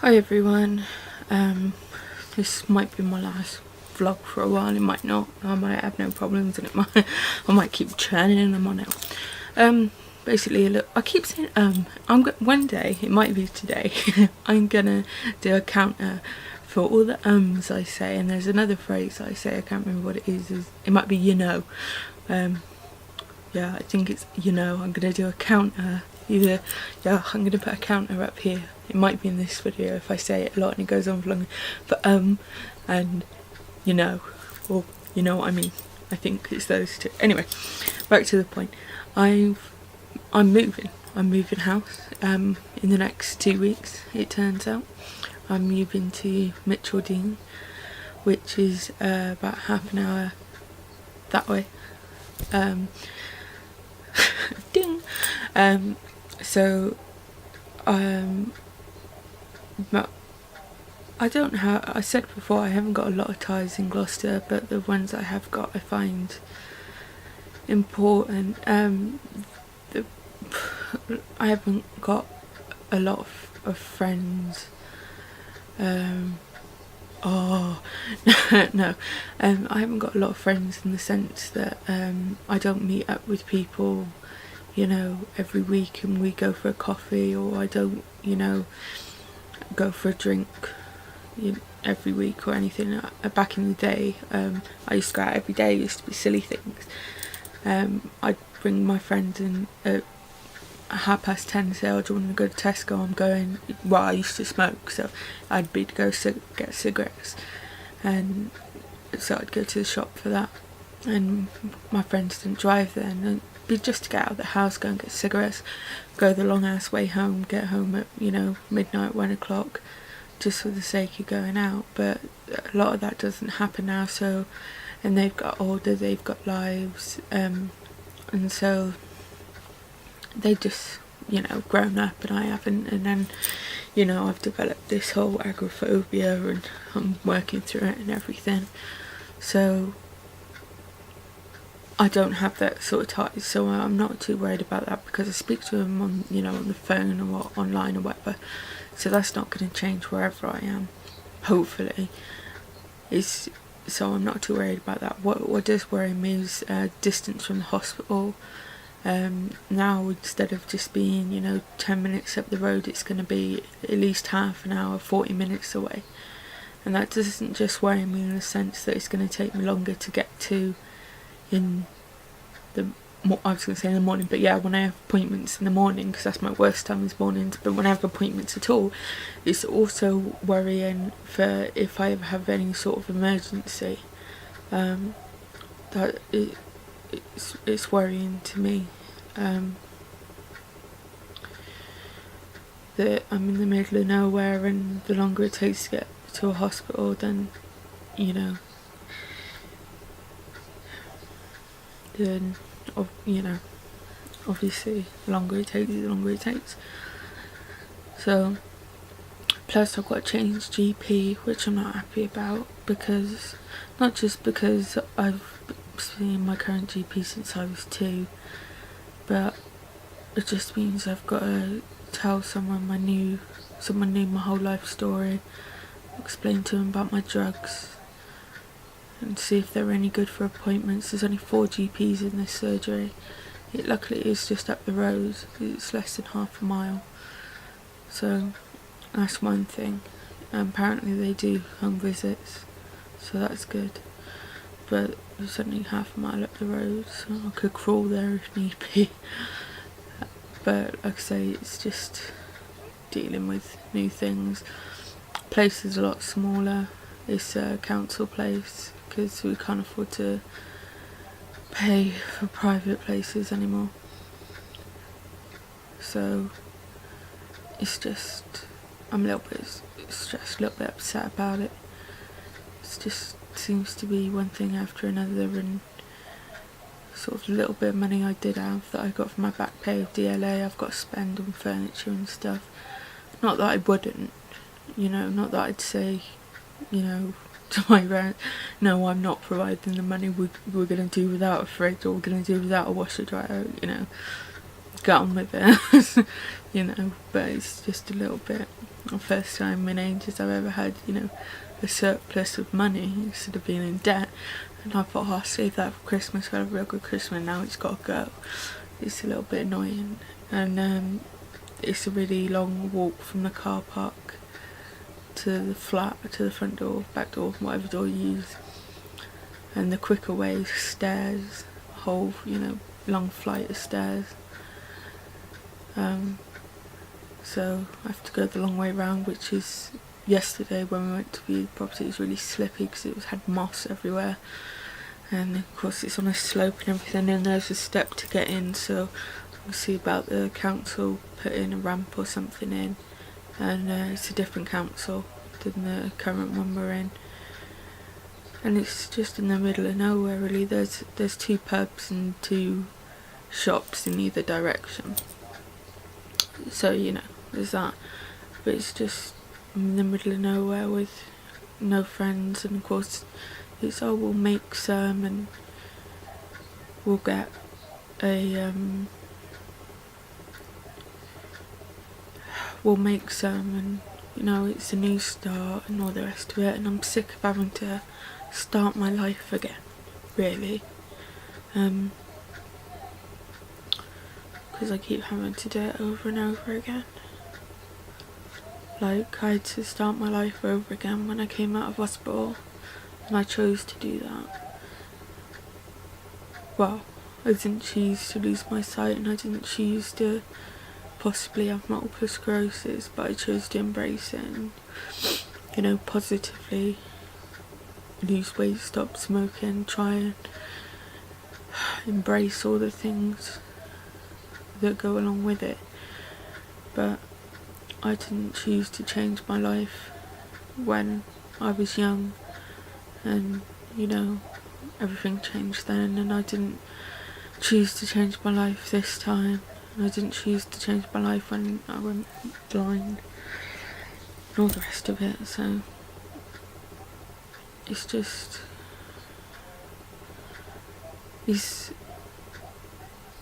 Hi everyone, this might be my last vlog for a while, it might not, I might have no problems and I might keep churning them on it. Basically, look, I keep saying one day, it might be today, I'm gonna do a counter for all the I say, and there's another phrase I say, I can't remember what it is it might be yeah, I think it's I'm gonna do a counter. I'm gonna put a counter up here. It might be in this video if I say it a lot and it goes on for long. But and or you know what I mean. I think it's those two. Anyway, back to the point. I'm moving. I'm moving house. In the next 2 weeks, it turns out. I'm moving to Mitcheldean, which is about half an hour that way. Ding. So but I don't have, I said before, I haven't got a lot of ties in Gloucester, but the ones I have got I find important. I haven't got a lot of friends. No, I haven't got a lot of friends in the sense that I don't meet up with people, every week and we go for a coffee, or I don't, go for a drink every week or anything. Back in the day, I used to go out every day. It used to be silly things. I'd bring my friends in at 10:30 and say, oh, do you want to go to Tesco? I'm going, well, I used to smoke, so I'd be to go get cigarettes, and so I'd go to the shop for that, and my friends didn't drive then, and it'd be just to get out of the house, go and get cigarettes, go the long ass way home, get home at midnight, 1 o'clock, just for the sake of going out. But a lot of that doesn't happen now, so, and they've got older, they've got lives, and so they just grown up and I haven't, and then I've developed this whole agoraphobia and I'm working through it and everything, so I don't have that sort of ties, so I'm not too worried about that because I speak to them on on the phone or online or whatever, so that's not going to change wherever I am, hopefully. So I'm not too worried about that. What does worry me is distance from the hospital. Now, instead of just being 10 minutes up the road, it's going to be at least half an hour, 40 minutes away, and that doesn't just worry me in the sense that it's going to take me longer to get to in the I was going to say in the morning, but yeah, when I have appointments in the morning, because that's my worst time is mornings, but when I have appointments at all, it's also worrying for if I ever have any sort of emergency. That it's worrying to me, that I'm in the middle of nowhere, and the longer it takes to get to a hospital, then obviously the longer it takes. So plus I've got to change GP, which I'm not happy about, because not just because I've seen my current GP since I was 2, but it just means I've got to tell someone new my whole life story, explain to them about my drugs, and see if they're any good for appointments. There's only 4 GPs in this surgery. Luckily it's just up the road, it's less than half a mile, so that's one thing. Apparently they do home visits, so that's good, but it's only half a mile up the road, so I could crawl there if need be. But like I say, it's just dealing with new things. Place is a lot smaller. It's a council place because we can't afford to pay for private places anymore. So it's just, I'm a little bit stressed, a little bit upset about it. It's just seems to be one thing after another, and sort of a little bit of money I did have that I got from my back pay of DLA, I've got to spend on furniture and stuff. Not that I wouldn't, not that I'd say, to my parents, no, I'm not providing the money, we're going to do without a fridge, or we're going to do without a washer dryer, get on with it. You know, but it's just a little bit, the first time in ages I've ever had, you know, a surplus of money instead of being in debt. And I thought, oh, I'll save that for Christmas, I'll have a real good Christmas. Now it's got to go. It's a little bit annoying. And it's a really long walk from the car park to the flat, to the front door, back door, whatever door you use. And the quicker way is stairs, a whole, you know, long flight of stairs. So I have to go the long way round, which is, yesterday when we went to view the property, it was really slippy because it had moss everywhere. And of course it's on a slope and everything, and there's a step to get in, so we'll see about the council putting a ramp or something in. And it's a different council than the current one we're in. And it's just in the middle of nowhere really. There's 2 pubs and 2 shops in either direction. So, you know, there's that. But it's just in the middle of nowhere with no friends, and of course it's, oh, we'll make some and we'll get a we'll make some, and you know, it's a new start and all the rest of it, and I'm sick of having to start my life again, really, because I keep having to do it over and over again. Like, I had to start my life over again when I came out of hospital, and I chose to do that. Well, I didn't choose to lose my sight, and I didn't choose to possibly have multiple sclerosis, but I chose to embrace it and, you know, positively lose weight, stop smoking, try and embrace all the things that go along with it. But I didn't choose to change my life when I was young, and you know, everything changed then, and I didn't choose to change my life this time, and I didn't choose to change my life when I went blind and all the rest of it. So it's just,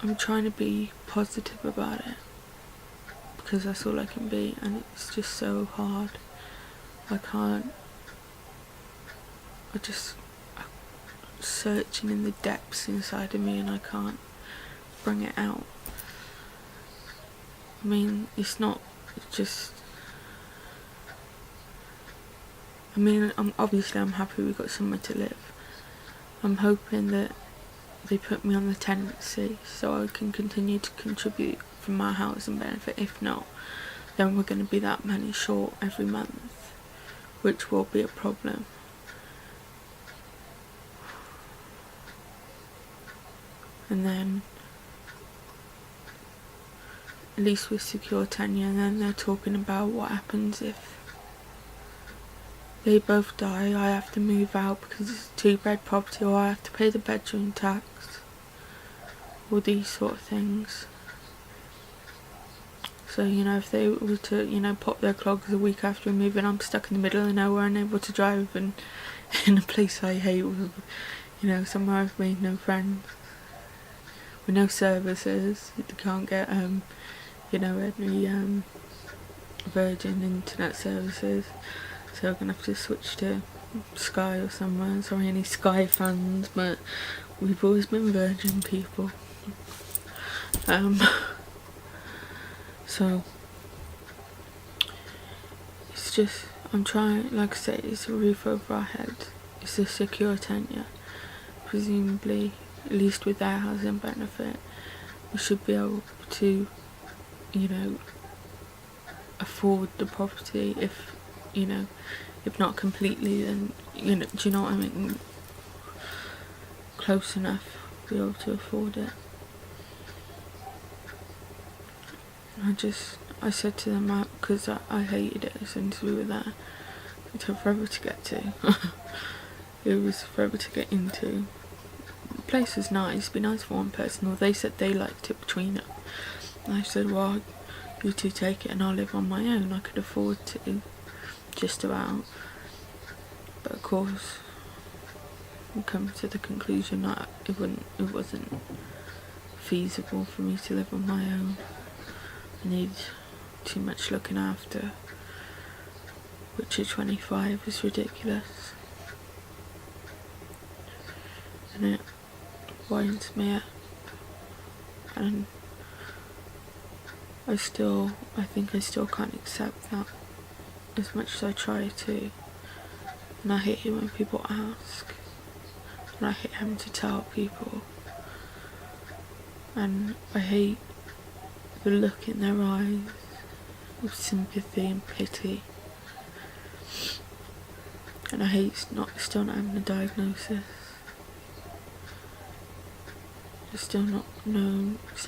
I'm trying to be positive about it, because that's all I can be, and it's just so hard. I'm searching in the depths inside of me, and I can't bring it out. I mean, it's just, I mean, I'm happy we got somewhere to live. I'm hoping that they put me on the tenancy so I can continue to contribute from my housing benefit. If not, then we're going to be that money short every month, which will be a problem. And then at least with secure tenure, and then they're talking about what happens if they both die. I have to move out because it's a 2-bed property, or I have to pay the bedroom tax, all these sort of things. So, you know, if they were to, you know, pop their clogs a week after moving, I'm stuck in the middle of nowhere, unable to drive, and in a place I hate, with, you know, somewhere I've made no friends, with no services. You can't get, you know, any Virgin internet services, so I'm gonna have to switch to Sky or somewhere. Sorry, any Sky fans, but we've always been Virgin people. So it's just, I'm trying, like I say, it's a roof over our heads, it's a secure tenure. Presumably, at least with their housing benefit, we should be able to, you know, afford the property, if, you know, if not completely, then, you know, do you know what I mean, close enough to be able to afford it. I said to them, because I hated it as soon as we were there, it took forever to get to. It was forever to get into. The place was nice, it'd be nice for one person, or they said they liked it between them. And I said, well, you two take it and I'll live on my own. I could afford to, just about. But of course, we come to the conclusion that it wasn't feasible for me to live on my own. I need too much looking after, which at 25 is ridiculous, and it winds me up. And I think I still can't accept that, as much as I try to. And I hate it when people ask, and I hate having to tell people, and I hate the look in their eyes of sympathy and pity, and I hate still not having a diagnosis. I still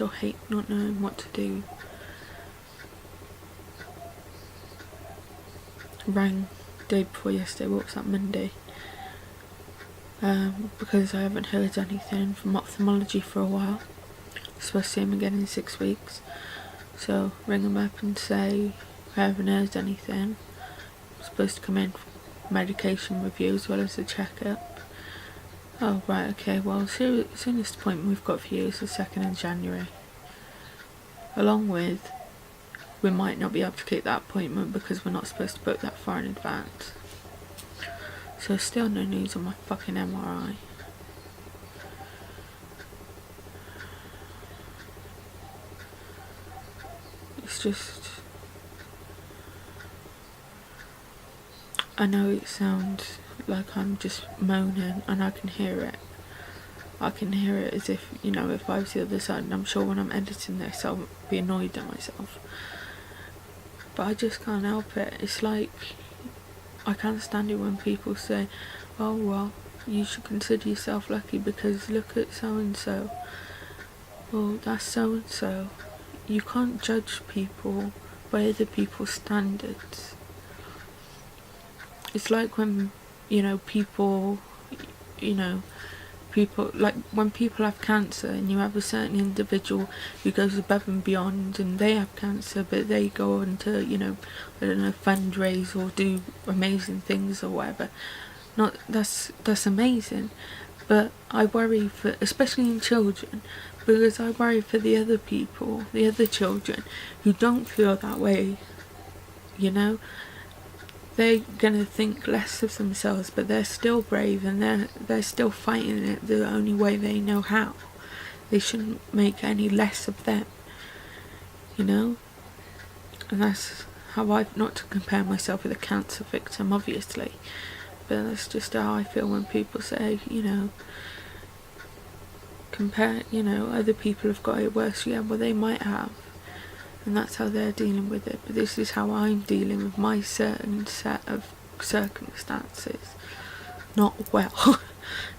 hate not knowing what to do. I rang day before yesterday, what was that, Monday, because I haven't heard anything from ophthalmology for a while. I'm supposed to see him again in 6 weeks, so ring him up and say I haven't heard anything. I'm supposed to come in for medication review as well as a checkup. Oh right, okay, well soonest appointment we've got for you is the 2nd of January. Along with, we might not be able to keep that appointment because we're not supposed to book that far in advance. So still no news on my fucking MRI. It's just, I know it sounds like I'm just moaning, and I can hear it. I can hear it as if, if I was the other side, and I'm sure when I'm editing this I'll be annoyed at myself. But I just can't help it. It's like, I can't stand it when people say, oh well, you should consider yourself lucky because look at so and so. Well, that's so and so. You can't judge people by other people's standards. It's like when, people, like when people have cancer and you have a certain individual who goes above and beyond and they have cancer but they go on to, fundraise or do amazing things or whatever. That's amazing, but I worry for, especially in children, because I worry for the other people, the other children who don't feel that way. They're gonna think less of themselves, but they're still brave and they're still fighting it the only way they know how. They shouldn't make any less of them, and that's how not to compare myself with a cancer victim, obviously, but that's just how I feel when people say, compare, other people have got it worse. Yeah, well they might have, and that's how they're dealing with it, but this is how I'm dealing with my certain set of circumstances. Not well.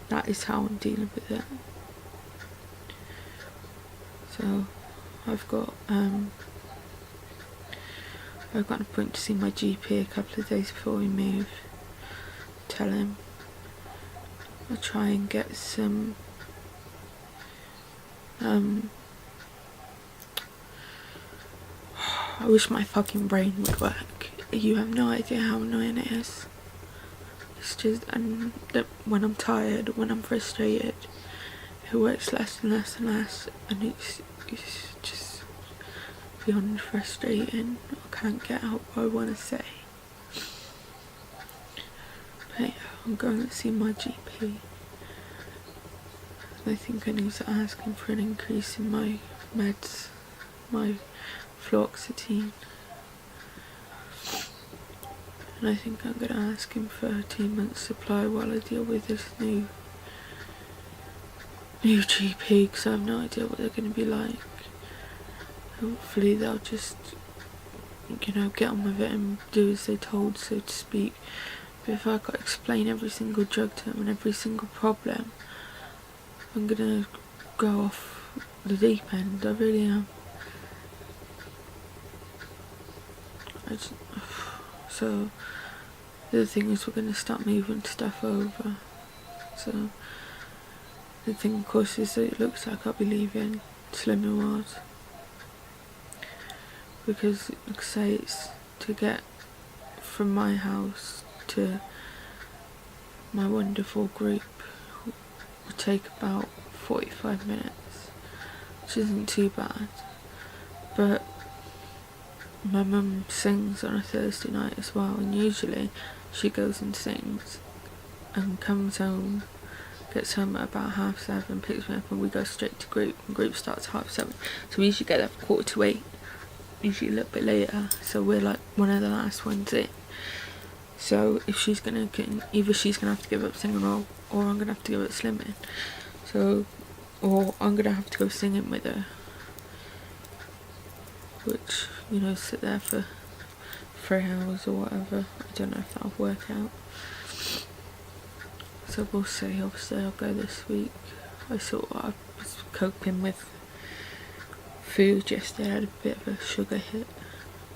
That is how I'm dealing with it. So I've got an appointment to see my GP a couple of days before we move. Tell him I'll try and get some I wish my fucking brain would work. You have no idea how annoying it is. It's just, and when I'm tired, when I'm frustrated, it works less and less and less, and it's just beyond frustrating. I can't get out what I want to say. But yeah, I'm going to see my GP. I think I need to ask him for an increase in my meds, my fluoxetine, and I think I'm going to ask him for a 2-month supply while I deal with this new GP, because I have no idea what they're going to be like. Hopefully they'll just, get on with it and do as they're told, so to speak. But if I've got to explain every single drug to them and every single problem, I'm going to go off the deep end. I really am. So the other thing is we're going to start moving stuff over. So the thing of course is that it looks like I'll be leaving Slimming World, because like I say, it's to get from my house to my wonderful group would take about 45 minutes, which isn't too bad. But my mum sings on a Thursday night as well, and usually she goes and sings and comes home, gets home at about 7:30, picks me up, and we go straight to group, and group starts at 7:30, so we usually get there for 7:45, usually a little bit later, so we're like one of the last ones in. So if she's gonna get, either she's gonna have to give up singing, or I'm gonna have to give up slimming, so, or I'm gonna have to go singing with her, which, you know, sit there for 3 hours or whatever. I don't know if that'll work out, so we'll see. Obviously I'll go this week. I was coping with food yesterday. I had a bit of a sugar hit,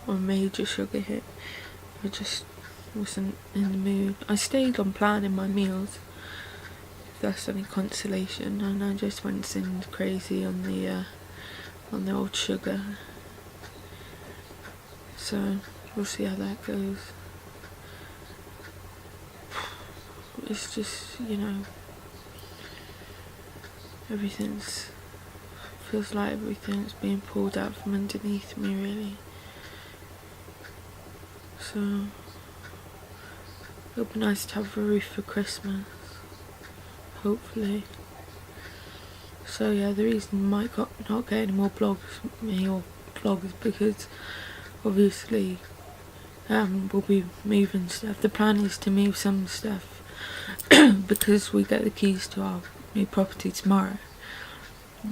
or a major sugar hit. I just wasn't in the mood. I stayed on planning my meals, if that's any consolation, and I just went crazy on the old sugar. So we'll see how that goes. It's just, you know, feels like everything's being pulled out from underneath me, really. So it'll be nice to have a roof for Christmas, hopefully. So yeah, the reason I might not get any more vlogs is because obviously we'll be moving stuff. The plan is to move some stuff because we get the keys to our new property tomorrow.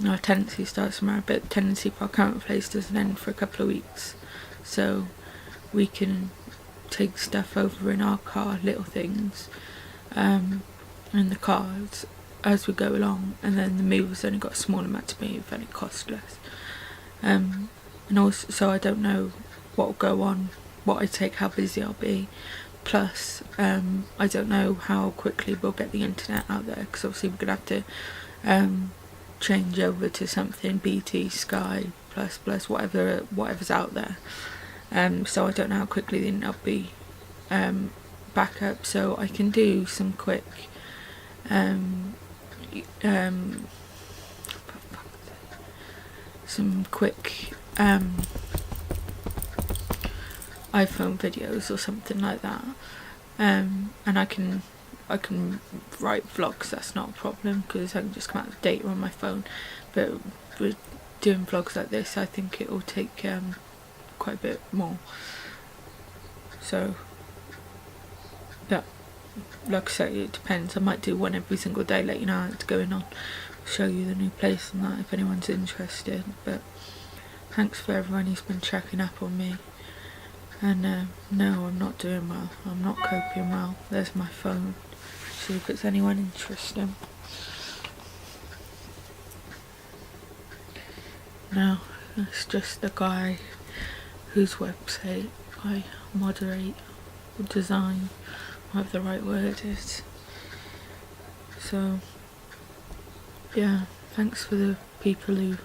Our tenancy starts tomorrow, but the tenancy for our current place doesn't end for a couple of weeks, so we can take stuff over in our car, little things in the cars as we go along, and then the mover's only got a small amount to move and it costs less. And also, so I don't know what will go on, what I take, how busy I'll be. Plus, I don't know how quickly we'll get the internet out there, because obviously we're going to have to change over to something BT, Sky, plus, whatever's out there. So I don't know how quickly the internet will be back up, so I can do some quick iPhone videos or something like that, and I can write vlogs. That's not a problem, because I can just come out with data on my phone. But with doing vlogs like this, I think it will take quite a bit more. So yeah, like I say, it depends. I might do one every single day, let you know how it's going on, show you the new place and that if anyone's interested. But thanks for everyone who's been checking up on me. And no, I'm not doing well. I'm not coping well. There's my phone, see if it's anyone interesting. No, it's just the guy whose website I moderate or design, whatever the right word is. So yeah, thanks for the people who,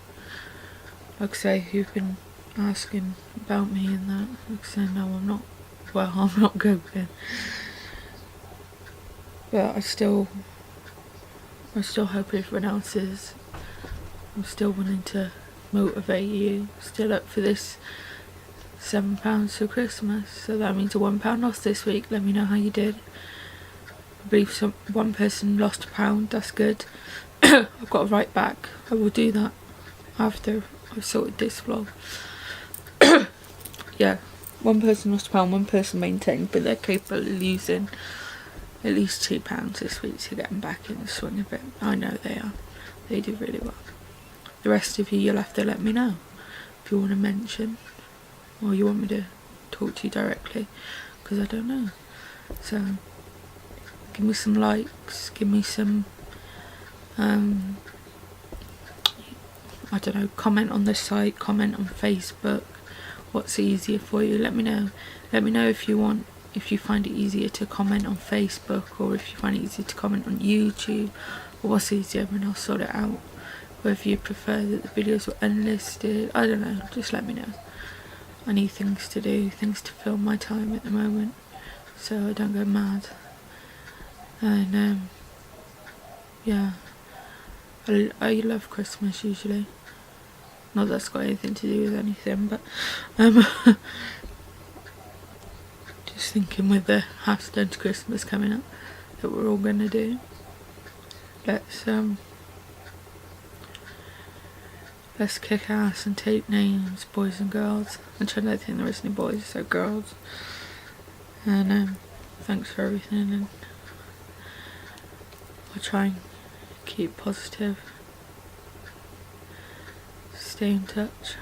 like I say, who've been asking about me and that. Like I said, no, I'm not coping, but I still hope everyone else is. I'm still wanting to motivate you, still up for this £7 for Christmas, so that means a £1 loss this week. Let me know how you did. I believe one person lost £1, that's good. I've got to write back. I will do that after I've sorted this vlog. Yeah, one person lost £1, one person maintained, but they're capable of losing at least £2 this week to get them back in the swing of it. I know they are. They do really well. The rest of you, you'll have to let me know if you want to mention, or you want me to talk to you directly, because I don't know. So give me some likes, give me some I don't know, comment on the site, comment on Facebook. What's easier for you? Let me know. Let me know if you find it easier to comment on Facebook, or if you find it easier to comment on YouTube, or what's easier, and I'll sort it out. Or if you prefer that the videos were unlisted, I don't know, just let me know. I need things to do, things to fill my time at the moment, so I don't go mad. And yeah, I love Christmas usually. Not that that's got anything to do with anything, but um, just thinking with the House Done to Christmas coming up that we're all gonna do. Let's kick ass and take names, boys and girls. Actually, I don't think there is any boys, so girls. And thanks for everything, and I'll try and keep positive. Stay in touch.